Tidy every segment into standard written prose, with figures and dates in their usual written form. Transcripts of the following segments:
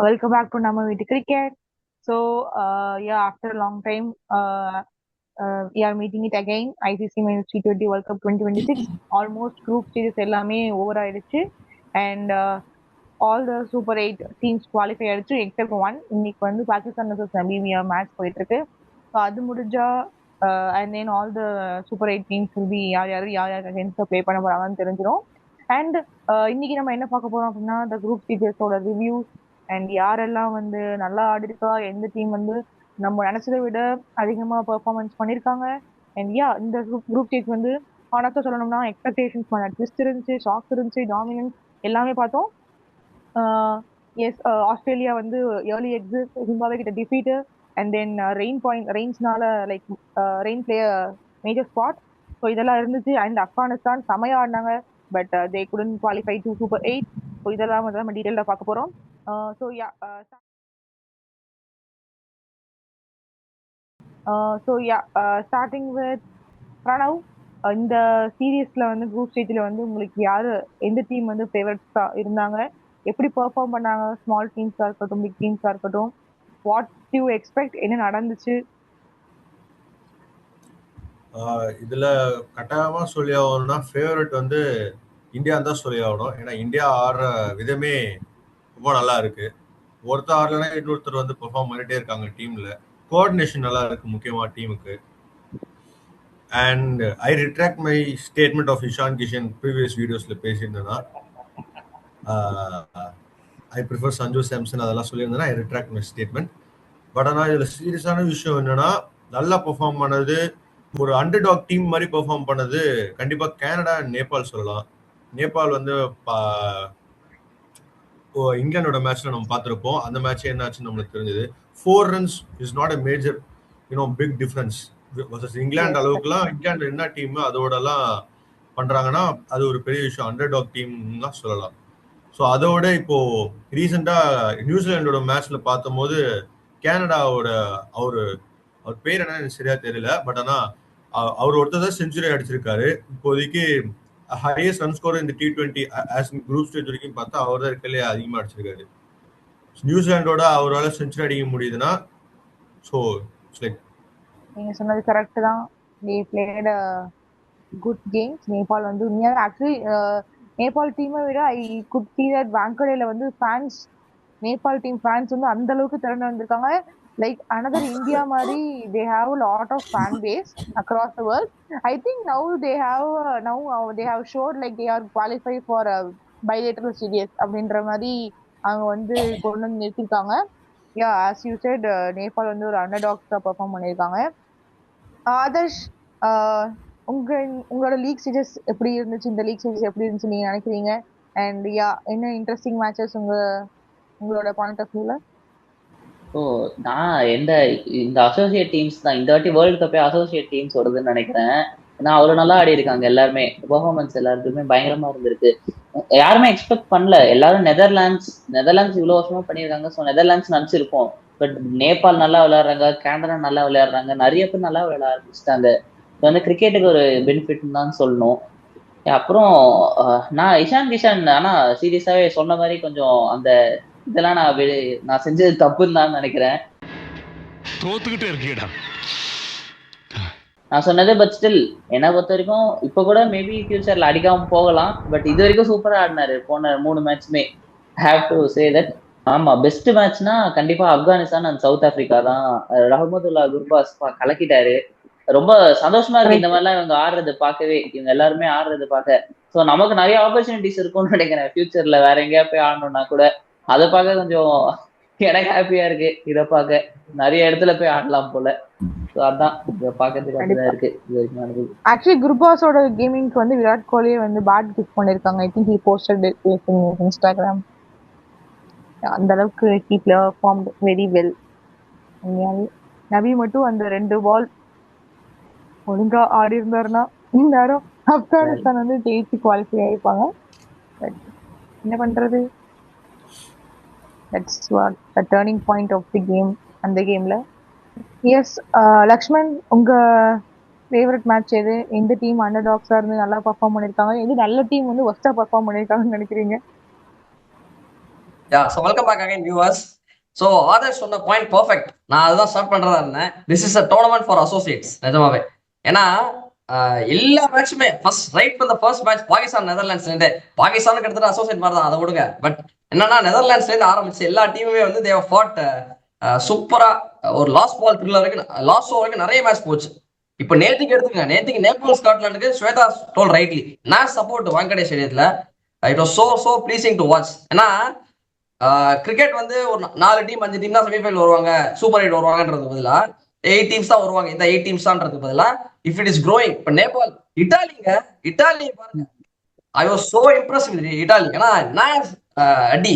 Welcome back to Nama Viti Cricket. Yeah, after a long time, we are meeting it again. ICC Men's T20 World Cup 2026. Almost group stages எல்லாமே over ஆயிடுச்சு. And all the Super 8 teams qualify ஆயிடுச்சு except one. இன்னைக்கு வந்து Pakistan vs Namibia match போயிட்டு இருக்கு. So அது முடிஞ்சா and then all the Super 8 teams will be யார் யார் against ப்ளே பண்ண போறாங்கன்னு தெரிஞ்சிடும். அண்ட் இன்னைக்கு நம்ம என்ன பார்க்க போறோம் அப்படின்னா the group stagesோட ரிவ்யூஸ் அண்ட் யாரெல்லாம் வந்து நல்லா ஆடிருக்கா, எந்த டீம் வந்து நம்ம நினைச்சதை விட அதிகமா பெர்ஃபார்மன்ஸ் பண்ணிருக்காங்க. அண்ட் யா இந்த குரூப் ஸ்டேஜ் வந்து ஆனஸ்டா சொல்லணும்னா எக்ஸ்பெக்டேஷன்ஸ் ட்விஸ்ட் இருந்துச்சு, ஷாக்ஸ் இருந்துச்சு, டாமினன்ஸ் எல்லாமே பார்த்தோம். எஸ், ஆஸ்திரேலியா வந்து ஏர்லி எக்ஸிட், ஜிம்பாவே கிட்ட டிஃபீட் அண்ட் தென் ரெயின்ஸ்னால like rain play major spot. So இதெல்லாம் இருந்துச்சு. அண்ட் ஆப்கானிஸ்தான் செமையா ஆடினாங்க, but they couldn't qualify to super 8. So இதெல்லாம் வந்து நம்ம டீட்டெயிலாக பார்க்க போறோம். So yeah starting with Pranav. இந்த சீரீஸ்ல வந்து குரூப் ஸ்டேஜ்ல வந்து உங்களுக்கு யாரு, எந்த டீம் வந்து ஃபேவரட்ஸா இருந்தாங்க, எப்படி பெர்ஃபார்ம் பண்ணாங்க, ஸ்மால் டீம்ஸா இருக்கட்டும் பிக் டீம்ஸா இருக்கட்டும், வாட் யூ எக்ஸ்பெக்ட், என்ன நடந்துச்சு? இதுல கட்டாயமா சொல்லி ஆகணும்னா ஃபேவரட் வந்து இந்தியா தான் சொல்லி ஆகணும். ஏன்னா இந்தியா ஆடுற விதமே ரொம்ப நல்லா இருக்கு. ஒருத்தர் ஆடலன்னா இன்னொருத்தர் வந்து பெர்ஃபார்ம் பண்ணிட்டே இருக்காங்க. டீம்ல கோஆர்டினேஷன் நல்லா இருக்கு முக்கியமா டீமுக்கு. And I retract my statement of Ishan Kishan previous வீடியோஸ்ல பேசியிருந்தேன்னா ஐ ப்ரிஃபர் சஞ்சு சாம்சன் அதெல்லாம் சொல்லியிருந்தேன்னா I retract my statement. But ஆனால் இதுல சீரியஸான விஷயம் என்னன்னா நல்லா பெர்ஃபார்ம் பண்ணது, ஒரு அண்டர்டாக் டீம் மாதிரி பெர்ஃபார்ம் பண்ணது கண்டிப்பா கனடா அண்ட் நேபாள் சொல்லலாம். நேபாள் வந்து இங்கிலாண்டோட மேட்ச்ல நம்ம பார்த்துருப்போம். அந்த மேட்ச் என்னாச்சுன்னு நம்மளுக்கு தெரிஞ்சது. 4 runs is not a major big difference. England அளவுக்குலாம் இங்கிலாந்து என்ன டீம் அதோடலாம் பண்றாங்கன்னா அது ஒரு பெரிய விஷயம். அண்டர்டாக் டீம் தான் சொல்லலாம். ஸோ அதோட இப்போ ரீசெண்டா நியூசிலாண்டோட மேட்ச்ல பார்த்தும் போது கனடாவோட அவர் பேர் என்ன எனக்கு சரியா தெரியல, பட் ஆனா அவர் ஒருத்தர் தான் செஞ்சுரி அடிச்சிருக்காரு. இப்போதைக்கு ஹையஸ்ட் ரன் ஸ்கோர் இந்த T20 குரூப் ஸ்டேஜ் வரைக்கும் பார்த்தா அவர் தான் இருக்கலே அதிகமா அடிச்சிருக்காரு. நியூசிலாண்டோட அவரால் செஞ்சுரி அடிக்க முடியுதுன்னா ஸோ லைக் நீங்க சொன்னது கரெக்ட் தான். they played a good games. Nepal வந்து ஆக்சுவலி நேபாள் டீமை விட ஐ குட் see that வாங்கடேல வந்து ஃபேன்ஸ், நேபாள் டீம் ஃபேன்ஸ் வந்து அந்த அளவுக்கு திறந்து வந்திருக்காங்க. லைக் அனதர் இந்தியா மாதிரி they have a lot of fan base across the world. I think now they have showed like they are qualified for a bilateral series அப்படின்ற மாதிரி அவங்க வந்து கொண்டு வந்து நிறுத்திருக்காங்க. Yeah as you said, Nepal வந்து ஒரு அண்டர்டாக்ஸா பெர்ஃபார்ம் பண்ணியிருக்காங்க. ஆதர்ஷ், உங்களோட லீக் ஸ்டேஜஸ் எப்படி இருந்துச்சு, இந்த லீக் ஸ்டேஜஸ் எப்படி இருந்துச்சு நீங்க நினைக்கிறீங்க? அண்ட் யா என்ன இன்ட்ரெஸ்டிங் மேட்சஸ் உங்களோட பாயிண்ட் ஆஃப் வியூல? ஸோ நான் இந்த அசோசியேட் டீம்ஸ் தான் இந்த வாட்டி வேர்ல்டு கப்பே அசோசியேட் டீம்ஸ் வருதுன்னு நினைக்கிறேன். ஏன்னா அவ்வளோ நல்லா ஆடி இருக்காங்க எல்லாருமே. பெர்ஃபார்மன்ஸ் எல்லாருக்குமே பயங்கரமா இருந்திருக்கு. யாருமே எக்ஸ்பெக்ட் பண்ணல. எல்லாரும் நெதர்லாண்ட்ஸ் இவ்வளோ வருஷமா பண்ணியிருக்காங்க. ஸோ நெதர்லாண்ட்ஸ் நினச்சிருப்போம். பட் நேபாள் நல்லா விளையாடுறாங்க, கேனடா நல்லா விளையாடுறாங்க, நிறைய பேர் நல்லா விளையாட ஆரம்பிச்சிட்டாங்க. இது வந்து கிரிக்கெட்டுக்கு ஒரு பெனிஃபிட்னு தான் சொல்லணும். அப்புறம் நான் இஷான் கிஷான் ஆனா சீரியஸாவே சொன்ன மாதிரி கொஞ்சம் அந்த இதெல்லாம் நான் செஞ்சது தப்புன்னு தான் நினைக்கிறேன். தோத்துக்கிட்டே இருக்கீடா நான் சொன்னது. பட் ஸ்டில் என்னை பொறுத்த வரைக்கும் இப்ப கூட மேபி ஃபியூச்சர்ல அடிக்காம போகலாம். பட் இது வரைக்கும் சூப்பரா ஆடினாரு போன 3 மேட்ச்மே. Have to say that. ஆமா, பெஸ்ட் மேட்ச்னா கண்டிப்பா ஆப்கானிஸ்தான் அண்ட் சவுத் ஆப்பிரிக்கா தான். ரஹமதுல்லா குர்பாஸ் கலக்கிட்டாரு. ரொம்ப சந்தோஷமா இருக்கு இந்த மாதிரிலாம் இவங்க ஆடுறது பார்க்கவே, இவங்க எல்லாருமே ஆடுறது பார்க்க. ஸோ நமக்கு நிறைய ஆப்பர்ச்சுனிட்டிஸ் இருக்கும்னு நினைக்கிறேன் ஃபியூச்சர்ல வேற எங்கேயா போய் ஆடணும்னா கூட. அதை பார்க்க கொஞ்சம் எனக்கு ஹாப்பியா இருக்கு. இதை பார்க்க நிறைய இடத்துல போய் ஆடலாம் போல. அதான் பாக்கிறதுக்கு இருக்கு. ஆக்சுவலி குர்பாஸோட கேமிங்க்கு வந்து விராட் கோலியே வந்து பேட் கிஃப்ட் பண்ணிருக்காங்க. I think he posted it in Instagram. அந்த அளவுக்கு ஹி பெர்ஃபார்ம்ட் வெரி வெல். நபி மட்டும் அந்த 2 பால் ஒழுங்கா ஆடி இருந்தாருன்னா இந்நேரம் ஆப்கானிஸ்தான் வந்து ஜெயிச்சு குவாலிஃபை ஆயிருப்பாங்க. என்ன பண்றது, that's what the turning point of the game. அந்த கேம்ல எஸ். லக்ஷ்மண், உங்க ஃபேவரட் மேட்ச் எது? எந்த டீம் அண்டர்டாக்ஸா இருந்து நல்லா பெர்ஃபார்ம் பண்ணிருக்காங்க, எது நல்ல டீம் வந்து ஒஸ்டா பெர்ஃபார்ம் பண்ணிருக்காங்கன்னு நினைக்கிறீங்க? So welcome back again viewers. So others சொன்ன பாயிண்ட் பர்ஃபெக்ட். நான் அதுதான் ஸ்டார்ட் பண்றதா இருந்தேன். This is a tournament for associates. நிஜமாவே ஏன்னா எல்லா மேட்சுமே ஃபர்ஸ்ட் மேட்ச் பாகிஸ்தான் நெதர்லாண்ட்ஸ்ல பாகிஸ்தானுக்கு எடுத்துட்டு அசோசியேட் மாதிரி தான், அதை விடுங்க. பட் என்னன்னா நெதர்லாண்ட்ஸ்ல இருந்து ஆரம்பிச்சு எல்லா டீமுமே வந்து தேவ் ஃபாட் சூப்பரா. ஒரு லாஸ்ட் பால் த்ரில்லர் வரைக்கும், லாஸ்ட் ஓவர் வரைக்கும் நிறைய மேட்ச் போச்சு. இப்போ நேற்றுக்கு எடுத்துக்கங்க, நேற்றுக்கு நேபாள் ஸ்காட்லாண்டுக்கு ஸ்வேதா டோல் ரைட்லி நான் சப்போர்ட் வாங்கடே ஸ்டேடியத்துல. It was so pleasing to watch. ஏன்னா கிரிக்கெட் வந்து ஒரு 4 டீம் 5 டீம் தான் செமிஃபைனல் வருவாங்க, சூப்பர் 8 வருவாங்கன்றது பதிலா 8 டீம்ஸ் தான் வருவாங்க. இந்த 8 டீம்ஸ் தான்றது பதிலா இஃப் இட் இஸ் க்ரோயிங். இப்போ நேபாள் இட்டாலி பாருங்க, I was so Impress with Italy. ஏன்னா நான் அடி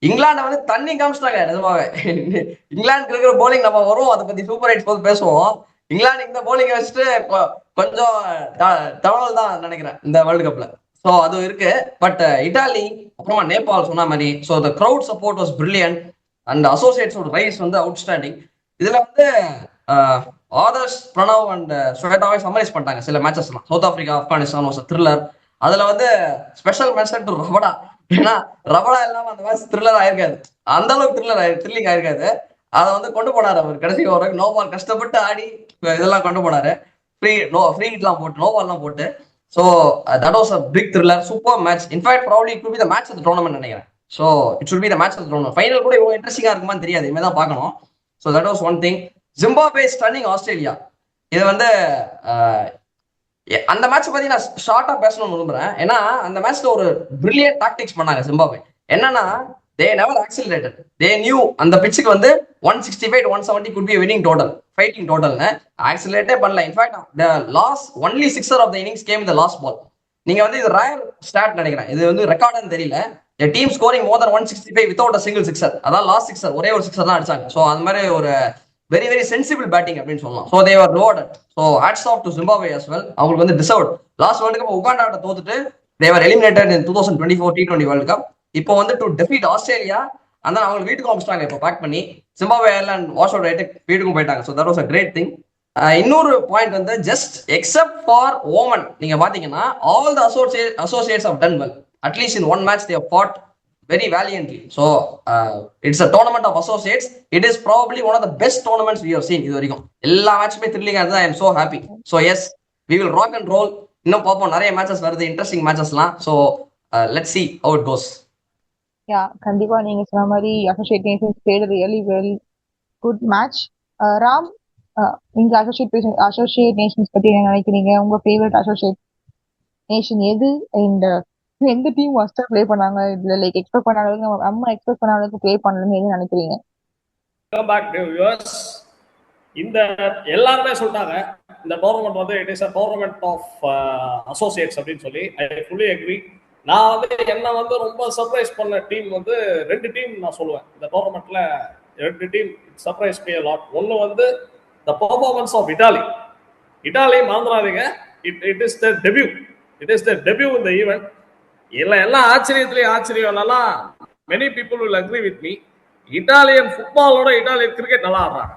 இங்கிலாண்டை வந்து தண்ணி காமிச்சிட்டாங்க நிஜமாவே. இங்கிலாந்துக்கு இருக்கிற போலிங் நம்ம வரும், அதை பத்தி சூப்பர் 8 போது பேசுவோம். இங்கிலாந்து இந்த போலிங் வச்சுட்டு கொஞ்சம் தவறல் தான் நினைக்கிறேன் இந்த வேர்ல்டு கப்ல. ஸோ அது இருக்கு. பட் இட்டாலி அப்புறமா நேபாள் சொன்ன மாதிரி, so the crowd support was brilliant and அசோசியேட்ஸோட ரைஸ் வந்து அவுட்ஸ்டாண்டிங். இதுல வந்து ஆதர்ஸ், பிரணவ் அண்ட் ஸ்வேதாவே சம்மரைஸ் பண்ணிட்டாங்க சில மேட்சஸ்லாம். South Africa Afghanistan was thriller. அதுல வந்து ஸ்பெஷல் மென்ஷன் டு ரபடா. ஏன்னா ரபடா இல்லாம அந்த மேட்ச் த்ரில்லர் ஆயிருக்காது, அந்த அளவுக்கு த்ரில்லிங் ஆயிருக்காது. அதை வந்து கொண்டு போனாரு அவர் கடைசி ஓவருக்கு. நோ பால் கஷ்டப்பட்டு ஆடி இதெல்லாம் கொண்டு போனாரு. ஃப்ரீ ஹிட்லாம் போட்டு, நோ பால்லாம் போட்டு. So that was a big thriller, super match. In fact, probably it could be the match of the tournament நினைக்கிறேன். So it should be the match of the tournament. Final கூட இவ்வளவு இன்ட்ரெஸ்டிங்கா இருக்குமான்னு தெரியாது, இனிமே தான் பார்க்கணும். So that was one thing. Zimbabwe stunning Australia. இது வந்து அந்த மேட்ச் பத்தி நான் ஷார்ட்டா பேசணும்னு விரும்புறேன். ஏன்னா அந்த மேட்ச்ல ஒரு பிரில்லியன்ட் டாக்டிக்ஸ் பண்ணாங்க ஜிம்பாப்வே. என்னன்னா they never accelerated. They knew அந்த பிட்சுக்கு வந்து 165 to 170 could be a winning total, fighting total. ஆக்சிலேட்டே பண்ணல. In fact the last only sixer of the innings came in the last ball. நீங்க வந்து இது ரேர் ஸ்டாட் நினைக்கிறேன், இது வந்து ரெக்கார்டுன்னு தெரியல. a team scoring more than 165 without a single sixer, அதான் last sixer, ஒரே ஒரு சிக்ஸர் தான் அடிச்சாங்க. ஸோ அந்த மாதிரி ஒரு வெரி வெரி சென்சிபிள் பேட்டிங் அப்படின்னு சொல்லலாம். So they were rewarded. So hats off to Zimbabwe as well. அவங்களுக்கு வந்து டிசர்வ்ட். லாஸ்ட் வேர்ல்டு கப் உகாண்டாட்ட தோத்துட்டு they were eliminated in 2024 T20 world cup. இப்போ வந்து டு டெஃபீட் ஆஸ்திரேலியா, அந்த அவங்களுக்கு வீட்டுக்கு அனுப்பிச்சிட்டாங்க. இப்போ பேக் பண்ணி சிம்பாப்வே ஏர்லைண்ட் வாஷ் அவுட் ஆயிட்டு வீட்டுக்கும் போயிட்டாங்க. So that was a great thing. இன்னொரு பாயிண்ட் வந்து ஜஸ்ட் எக்ஸப்ட் ஃபார் ஓமன், நீங்க பாத்தீங்கன்னா all the associates have done well. At least in one match they have fought very valiantly. So it's a tournament of associates. It is probably one of the best tournaments we have seen இது வரைக்கும். எல்லா மேட்சுமே த்ரில்லிங்கா இருந்தது. I am so happy. So yes, we will rock and roll. இன்னும் பார்ப்போம், நிறைய matches வருது, interesting மேட்சஸ்லாம். So let's see how it goes. Yeah, கண்டிப்பா நீங்க சொன்ன மாதிரி associate nations played a really well good match. Ram, நீங்க அசோசியேட் நேஷன்ஸ் பத்தி என்ன நினைக்கிறீங்க? உங்க ஃபேவரட் அசோசியேட் நேஷன் எது? அண்ட் எந்த டீம் ஃபர்ஸ்டா ப்ளே பண்ணாங்க? இதுல லைக் எக்ஸ்பெக்ட் பண்ண அளவுக்கு நம்ம எக்ஸ்பெக்ட் பண்ண அளவுக்கு ப்ளே பண்ணலன்னு எது நினைக்கிறீங்க? Welcome back to viewers. இந்த எல்லாருமே சொல்லிட்டாங்க இந்த டோர்னமெண்ட் வந்து it is a tournament of associates அப்படின்னு சொல்லி. I fully agree. நான் வந்து என்ன வந்து ரொம்ப சர்ப்ரைஸ் பண்ண டீம் வந்து 2 டீம் நான் சொல்லுவேன் இந்த டோர்னமெண்ட்ல. 2 team surprise me a lot. ஒன்னு வந்து the performance of Italy. Italy மறந்துடாதீங்க, it is their debut. It is their debut in the event. எல்லாம் ஆச்சரியத்திலேயே ஆச்சரியம். என்னன்னா many people will agree with me. Italian ஃபுட்பாலோட இட்டாலியன் கிரிக்கெட் நல்லா ஆடுறாங்க.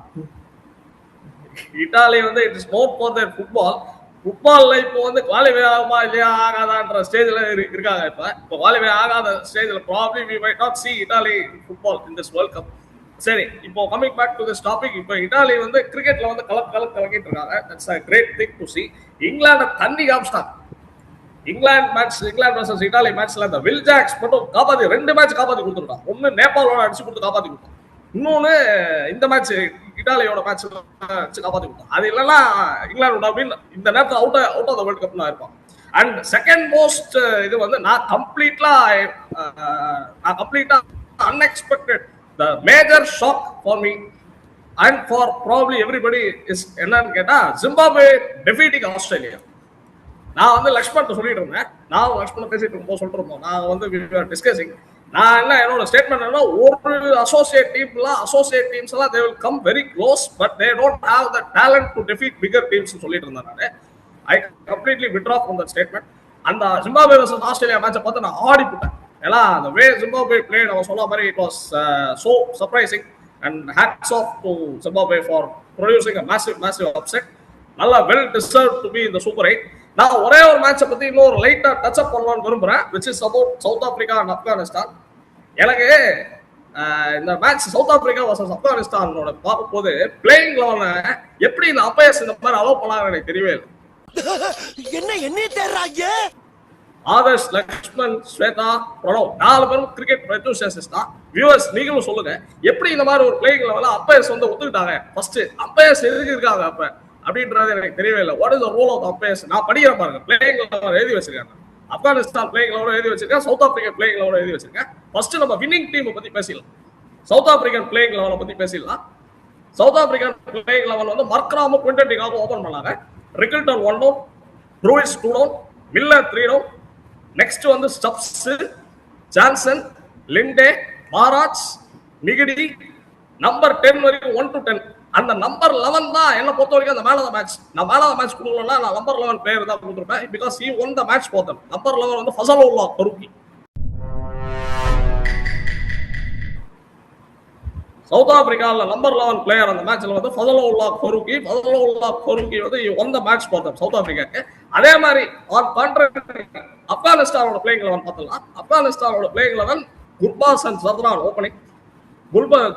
இட்டாலி வந்து it is more for their football. ஃபுட்பால்ல இப்போ வந்து குவாலிஃபை ஆகுமா இல்லையா ஆகாதான்ற ஸ்டேஜ்ல இருக்காங்க. இப்போ குவாலிஃபை ஆகாத ஸ்டேஜ்ல probably we might not see Italy in football in this World Cup. சரி, இப்போ coming back to this topic. இப்போ இட்டாலி வந்து கிரிக்கெட்ல வந்து கலக்கிட்டு இருக்காங்க. That's a great thing to see. England தண்ணி காமிச்சிட்டாங்க. இங்கிலாந்து வர்சஸ் இட்டாலி மேட்ச்ல இந்த வில் ஜாக்ஸ் மட்டும் காப்பாத்தி 2 மேட்ச் காப்பாத்தி கொடுத்துருக்காங்க. ஒன்னு நேபாளோட அடிச்சு கொடுத்து காப்பாத்தி கொடுத்தாங்க, இன்னொன்னு இந்த மேட்ச் இட்டாலியோட மேட்ச் அடிச்சு காப்பாத்தி கொடுத்தாங்க. அது இல்லைன்னா இங்கிலாந்து இந்த நேரத்தில் அவுட் ஆஃப் த வேர்ல்ட் கப்னா இருப்பாங்க. அண்ட் செகண்ட் மோஸ்ட் இது வந்து நான் கம்ப்ளீட்டா unexpected the major shock for me and for probably everybody is என்னன்னு கேட்டா ஜிம்பாப்வே டெஃபீட்டிங் ஆஸ்திரேலியா. நான் வந்து லக்ஷ்மண் சொல்லிட்டு இருந்தேன், நான் லக்ஷ்மண் பேசிட்டு இருக்கும்போது சொல்லிட்டு இருந்தோம், நான் வந்து டிஸ்கசிங். நான் என்னோட ஸ்டேட்மெண்ட் என்ன, ஒரு அசோசியேட் டீம்ஸ் எல்லாம் they will come very close but they don't have the talent to defeat bigger teams சொல்லிட்டு இருந்தேன். நான் I completely withdraw from that statement. அந்த ஜிம்பாப்வே வர்சஸ் ஆஸ்திரேலியா மேட்சை பார்த்து நான் ஆடி போட்டேன். ஏன்னா அந்த வே ஜிம்பாப்வே பிளேட் அவன் சொன்ன மாதிரி it was so surprising and hats off to Zimbabwe for producing a massive upset. நல்லா well deserved to be in the Super 8. நான் ஒரே ஒரு மேட்சை பத்தி இன்னொரு லைட்டா டச் அப் பண்ணலாம்னு விரும்புறேன், which is about South Africa and Afghanistan. எனக்கு இந்த மேட்ச் சவுத் ஆப்பிரிக்கா வர்சஸ் ஆப்கானிஸ்தானோட பார்க்கும்போது பிளேயிங் லெவனை எப்படி இந்த அம்பையர்ஸ் இந்த மாதிரி அலோவ் பண்ணாங்கன்னு எனக்கு தெரியவே இல்லை. என்ன தேடுறாங்க? ஆதர்ஷ், லக்ஷ்மன், ஸ்வேதா, பிரணவ் 4 பேரும் கிரிக்கெட் எந்தூசியாசிஸ்ட் தான். வியூவர்ஸ் நீங்களும் சொல்லுங்க, எப்படி இந்த மாதிரி ஒரு பிளேயிங் லெவலில் அம்பையர்ஸ் வந்து ஒத்துக்கிட்டாங்க? ஃபர்ஸ்ட் அம்பையர்ஸ் எதுக்கு இருக்காங்க அப்ப அப்படின்றது எனக்கு தெரியவே இல்லை. What is the role of umpires? நான் படிக்கிற பாருங்க, பிளேயிங் லெவல் எழுதி வச்சிருக்காங்க. ஆப்கானிஸ்தான் பிளேயிங் லெவல் எழுதி வச்சிருக்கேன், சவுத் ஆப்பிரிக்கா பிளேயிங் லெவல் எழுதி வச்சிருக்கேன். ஃபர்ஸ்ட் நம்ம வின்னிங் டீம் பத்தி பேசிடலாம். சவுத் ஆப்பிரிக்கன் பிளேயிங் லெவலை பத்தி பேசிடலாம். சவுத் ஆப்பிரிக்கன் பிளேயிங் லெவல் வந்து மர்க்ராமும் குவிண்டன் டிகாக்கும் ஓபன் பண்ணாங்க. Rickelton 1 down, Brevis 2 down, Miller 3 down. Next வந்து Stubbs, Jansen, Linde, Maharaj, Ngidi, number 10 வரைக்கும் 1 to 10. அந்த நம்பர் 11 தான் என்ன பொறுத்த வரைக்கும் அந்த மேன் ஆஃப் த மேட்ச். நான் மேன் ஆஃப் த மேட்ச் கொடுக்கலன்னா நான் நம்பர் 11 பிளேயர் தான் கொடுத்துருப்பேன். Because he won the match for them. Number 11 வந்து ஃபசலுல்லா ஃபரூக்கி. சவுத் ஆப்பிரிக்கால நம்பர் 11 பிளேயர் அந்த மேட்ச்ல வந்து ஃபசலுல்லா ஃபரூக்கி. ஃபசலுல்லா ஃபரூக்கி வந்து won the match for them South ஆப்பிரிக்காக்கு. அதே மாதிரி ஆன் கான்ட்ராரி ஆப்கானிஸ்தானோட பிளேயிங் லெவன் பார்த்தலாம். ஆப்கானிஸ்தானோட playing eleven Gurbaz and Zadran opening.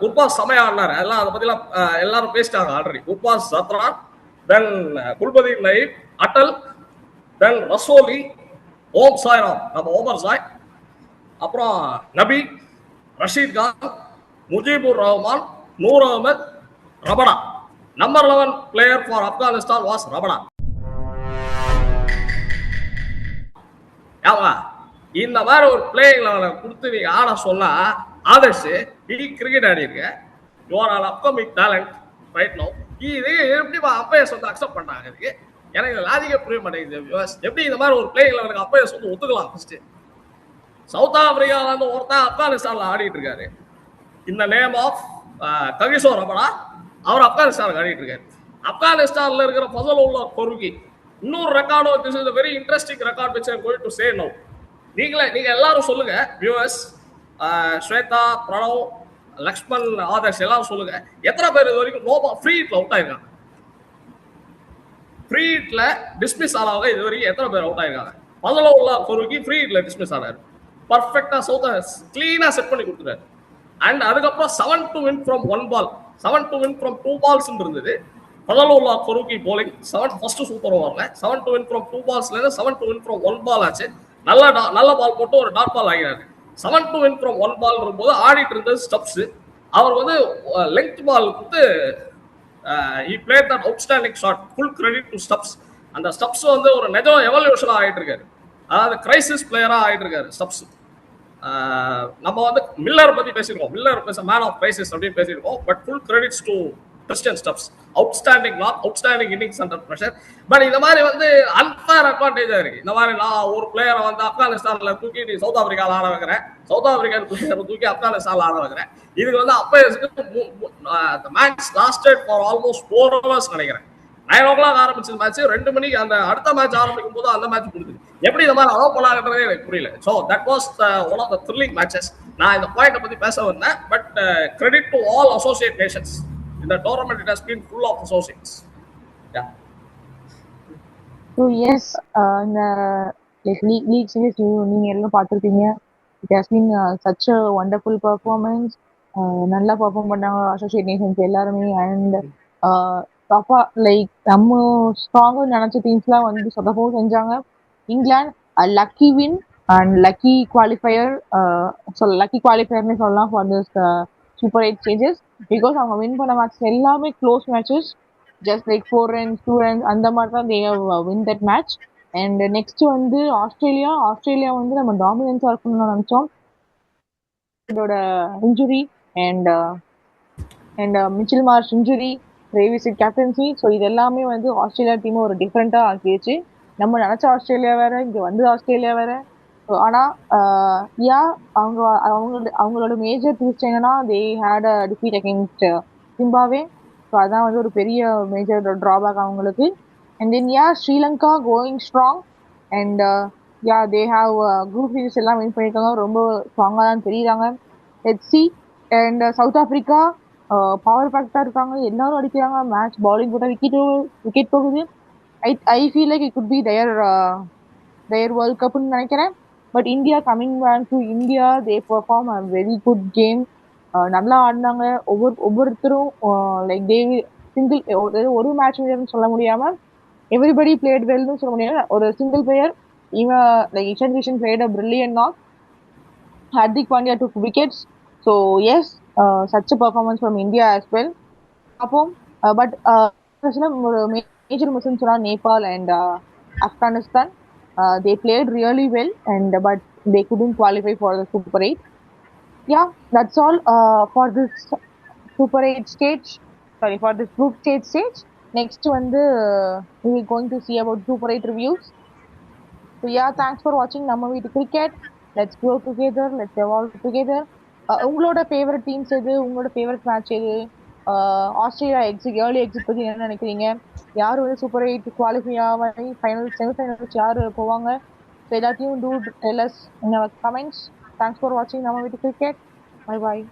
Gurbaz செமையா ஆடினாரு, எல்லாம் அதை பத்தி எல்லாரும் பேசிட்டாங்க already. Gurbaz, Zadran, then Gulbadin Naib, Atal, then Rasooli, Om Sairam, நம்ம ஓமர் சாய், அப்புறம் Nabi, Rashid Khan, Mujibur Rahman, Noor Ahmad, Rabada. Number 11 player for Afghanistan was Rabada. ஆமா, இந்த மாதிரி ஒரு பிளேயிங் லெவலை கொடுத்து நீங்க ஆட சொன்னா ஆதர்ஷ் நீ கிரிக்கெட் ஆடி இருக்க, you are on upcoming talent right no. இது எப்படி அம்பையர்ஸ் வந்து அக்செப்ட் பண்றாங்க? இதுக்கு எனக்கு லாஜிக்கே புரிய மாட்டேங்குது. எப்படி இந்த மாதிரி ஒரு பிளேயிங் லெவலுக்கு அம்பையர்ஸ் வந்து ஒத்துக்கலாம்? ஃபர்ஸ்ட் சவுத் ஆப்பிரிக்கால வந்து ஒருத்தன் ஆப்கானிஸ்தான்ல ஆடிட்டு இருக்காரு. இந்த நேம் ஆஃப் ககிசோ ரபடா, அவர் ஆப்கானிஸ்தானுக்கு ஆடிட்டு இருக்காரு. ஆப்கானிஸ்தான்ல இருக்கிற ஃபசலுல்லா ஃபரூக்கி இன்னொரு ரெக்கார்டும், this is a very interesting record which I am going to say now. நீங்க எல்லாரும் சொல்லுங்க வியூவர்ஸ், ஸ்வேதா, பிரணவ், லக்ஷ்மன், ஆதர்ஷ் எல்லாரும் சொல்லுங்க, எத்தனை பேர் இது வரைக்கும் நோபா ஃப்ரீ ஹிட்ல அவுட் ஆயிருக்காங்க? ஃப்ரீ ஹிட்ல டிஸ்மிஸ் ஆனவங்க இது வரைக்கும் எத்தனை பேர் அவுட் ஆயிருக்காங்க? ஃபசலுல்லா ஃபரூக்கி ஃப்ரீ ஹிட்ல டிஸ்மிஸ் ஆனாரு. பர்ஃபெக்டா கிளீனா செட் பண்ணி கொடுத்துட்டாரு. அண்ட் அதுக்கப்புறம் 7 to win from 1 ball, 7 to win from 2 balls இருந்தது. ஃபசலுல்லா ஃபரூக்கி bowling 7 ஃபர்ஸ்ட் சூப்பர் ஓவர்ல 7 to win from 2 ballsல இருந்து 7 to win from 1 ball ஆச்சு. நல்ல பால் போட்டு ஒரு டாட் பால் ஆகிறாரு. 7 to win from 1 ball இருக்கும்போது ஆடிட்டு இருந்தது ஸ்டப்ஸ். அவர் வந்து லெங்த் பால் கொடுத்து he played that outstanding shot. full credit to Stubbs. அந்த ஸ்டப்ஸ் வந்து ஒரு நிஜம் எவல்யூஷனா ஆயிட்டு இருக்காரு, அதாவது கிரைசிஸ் பிளேயரா ஆயிட்டு இருக்காரு ஸ்டப்ஸ். நம்ம வந்து மில்லர் பத்தி பேசியிருக்கோம், மில்லர் மேன் ஆஃப் கிரைசிஸ் அப்படின்னு பேசியிருக்கோம். But full credits to Christian Stubbs. Outstanding knock, outstanding innings under pressure. But இந்த மாதிரி வந்து அன்ஃபேர் அட்வான்டேஜா இருக்கு. இந்த மாதிரி நான் ஒரு பிளேயரை வந்து ஆப்கானிஸ்தான்ல தூக்கி சவுத் ஆப்பிரிக்கால ஆட வைக்கிறேன், சவுத் ஆப்பிரிக்கன் பிளேயரை தூக்கி ஆப்கானிஸ்தான்ல ஆட வைக்கிறேன். இதுக்கு வந்து அப்ப match lasted for almost 4 hours நினைக்கிறேன். 9 o'clock ஆரம்பிச்ச மேட்ச் 2 மணிக்கு அந்த அடுத்த மேட்ச் ஆரம்பிக்கும் போது அந்த மேட்ச் கொடுத்து எப்படி இந்த மாதிரி அலோவ் பண்ணாங்கன்றதே எனக்கு புரியல. So that was one of the thrilling matches. நான் இந்த பாயிண்ட்டை பத்தி பேச வந்தேன். But credit to all associate nations. இந்த tournament it has been full of associates. Yeah. So yes, இந்த லீக் சீரிஸ் நீங்க எல்லாம் பார்த்துருப்பீங்க. It has been such a wonderful performance. நல்லா பர்ஃபார்ம் பண்ணாங்க அசோசியேட் நேஷன்ஸ் எல்லாருமே. அண்ட் டஃபா லைக் நம்ம ஸ்ட்ராங்காக நினைச்ச டீம்ஸ்லாம் வந்து சப்போர்ட் செஞ்சாங்க. England lucky win and lucky qualifier, lucky குவாலிஃபயர்னு சொல்லலாம் for this super 8 stages. Because அவங்க வின் பண்ண மேட்ச் எல்லாமே close matches, just like 4 runs 2 runs அந்த மாதிரி தான் they win that match. And next வந்து ஆஸ்திரேலியா வந்து நம்ம டாமினன்ஸாக இருக்கணும்னு நினச்சோம். இதோட injury and Mitchell Marsh injury, ரேவிஸ் கேப்டன்சி, ஸோ இது எல்லாமே வந்து ஆஸ்திரேலியா டீமை ஒரு டிஃப்ரெண்ட்டாக ஆக்கிடுச்சு. நம்ம நினச்ச ஆஸ்திரேலியா வேற, இங்கே வந்து ஆஸ்திரேலியா வேற. ஸோ ஆனால் அவங்களோட மேஜர் ட்விஸ்ட் என்னன்னா they had a defeat against Zimbabwe. So அதான் வந்து ஒரு பெரிய மேஜர் ட்ராபேக் அவங்களுக்கு. And then Sri Lanka going strong. And they have group series எல்லாம் வின் பண்ணியிருக்காங்க, ரொம்ப ஸ்ட்ராங்காக தான் தெரியுறாங்க. HC and South Africa power பேக்டாக இருக்காங்க, எல்லாரும் அடிக்கிறாங்க. மேட்ச் பவுலிங் போட்டால் விக்கெட் போகுது. I feel like it could be their world கப்னு நினைக்கிறேன். But India coming back to India, they perform a very good game. நல்லா ஆடினாங்க. ஒவ்வொருத்தரும் லைக் தே சிங்கிள் ஒரு மேட்ச் சொல்ல முடியாம எவ்ரிபடி பிளேட் வெல்னு சொல்ல முடியாது. ஒரு சிங்கிள் பிளேயர் இவன் like Ishan Kishan played a brilliant knock. Hardik Pandya took wickets. So yes, such a performance from India as well. அப்போ பட் ஒரு மேஜர் மிஸ்ன்னு சொன்னா Nepal and Afghanistan. They played really well, but they couldn't qualify for the Super 8. Yeah, that's all for this Super 8 stage. Sorry, for this group stage. Next one, we are going to see about Super 8 reviews. So yeah, thanks for watching Namma Veetu Cricket. Let's grow together. Let's evolve together. உங்களோட favourite teams எது, உங்களோட favourite match எது, Australia early exit பத்தி என்ன நினைக்கிறீங்க, யார் வந்து super 8 qualify ஆகி ஃபைனல் செமிஃபைனல்ஸ் யார் போவாங்க, எல்லாத்தையும் do tell us in our comments. Thanks for வாட்சிங் நம்ம வீட்டு கிரிக்கெட். Bye bye.